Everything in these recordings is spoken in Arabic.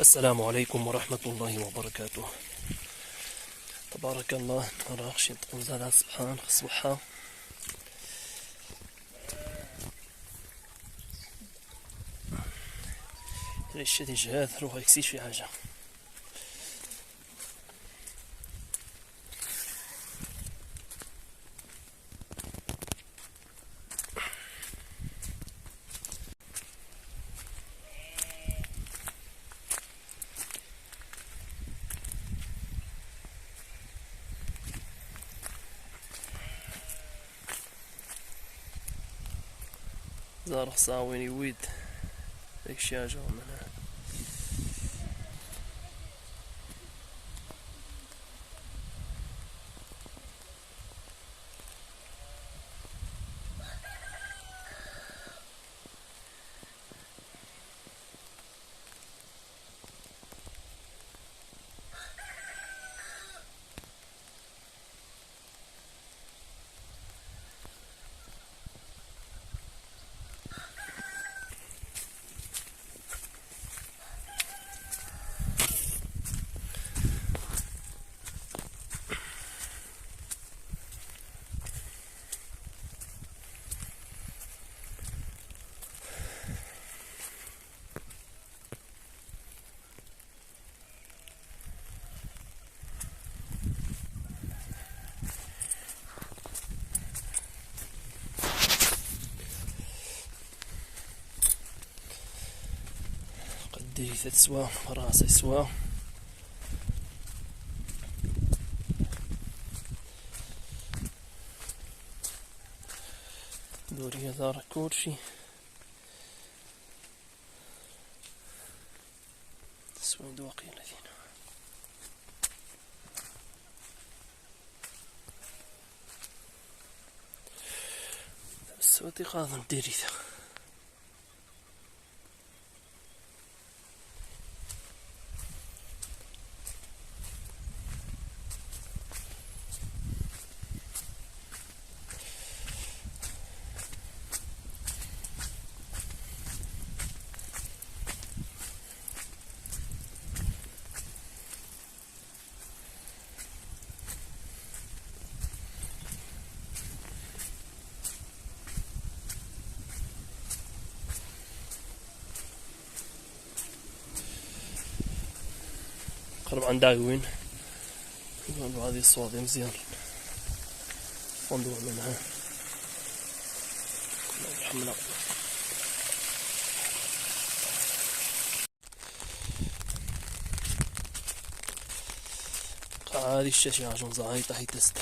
السلام عليكم ورحمة الله وبركاته. تبارك الله. نراخ شي طوزة سبحان صبحها. ليش جهاد روح يكسيش في حاجة. زار صاوين يويد ديك الشاجة ومنها. قدي تسوى راسي سوا. دوري دار كورشي تسوى دوقي الذين سوتي قاضم ديري ذا. قرب عن داوين يقولوا هذه الصوت مزيان فندق منها حملة. هذه الشاشة عشان زاهي تحت تست.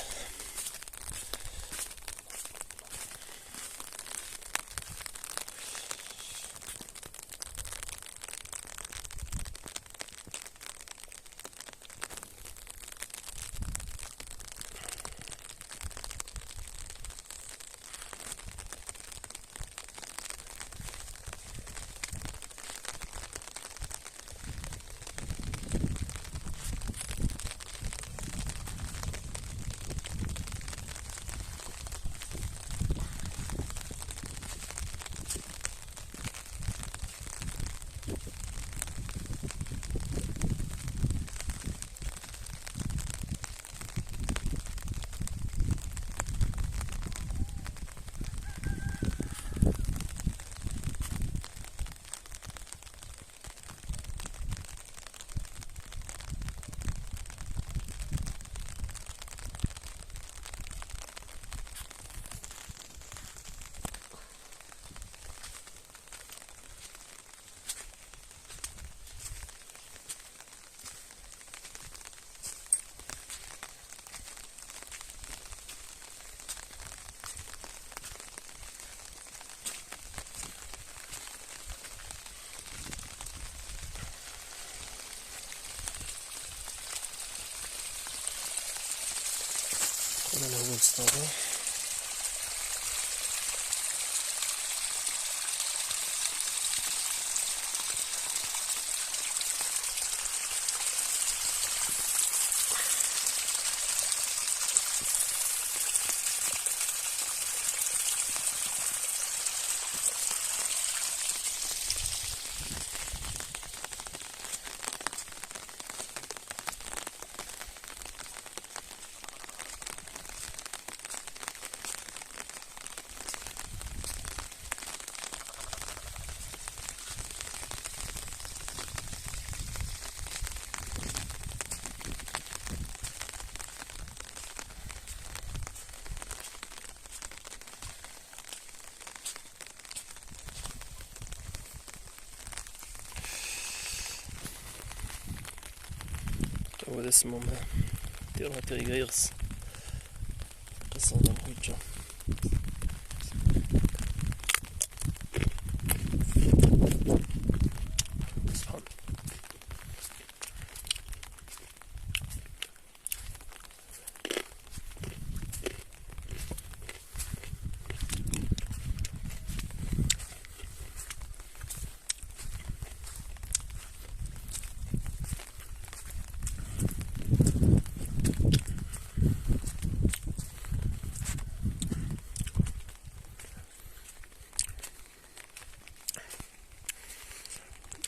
أنا هو مستوى هو هذا اسمه ديروها تيغيغس قصة ديال الحجة. سبحان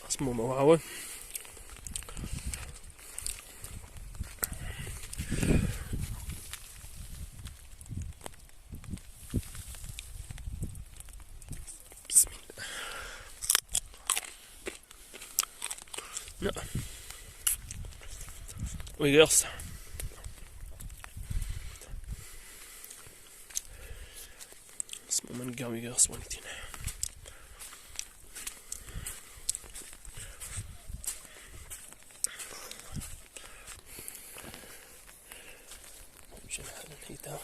اسمه موعوة. بسم الله. لا ويغرس اسمه من قام يغرس وانتين. الهيدا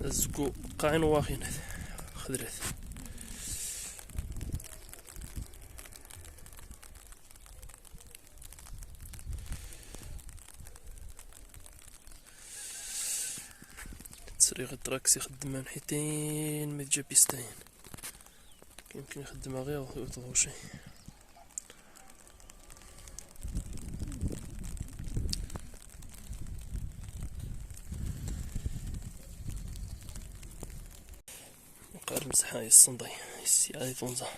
الزكو قاعين واخين خضرت. تسريغ التراكس يخدمها نحيتين ما تجا بيستاين، يمكن يخدمها غير ويطلعو شي. قال مسحة هاي الصندي السيارة تونزا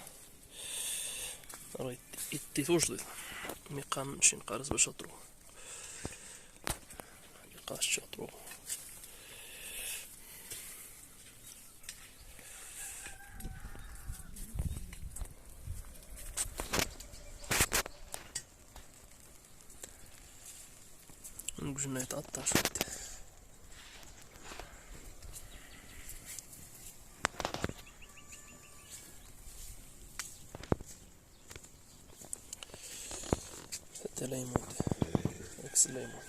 راه يتيتوش ضيط ميقام نمشي نقارس باش اطرو ميقاش شاطرو. نقولنا يتقطع شوية. حتى ليمون عكس الليمون.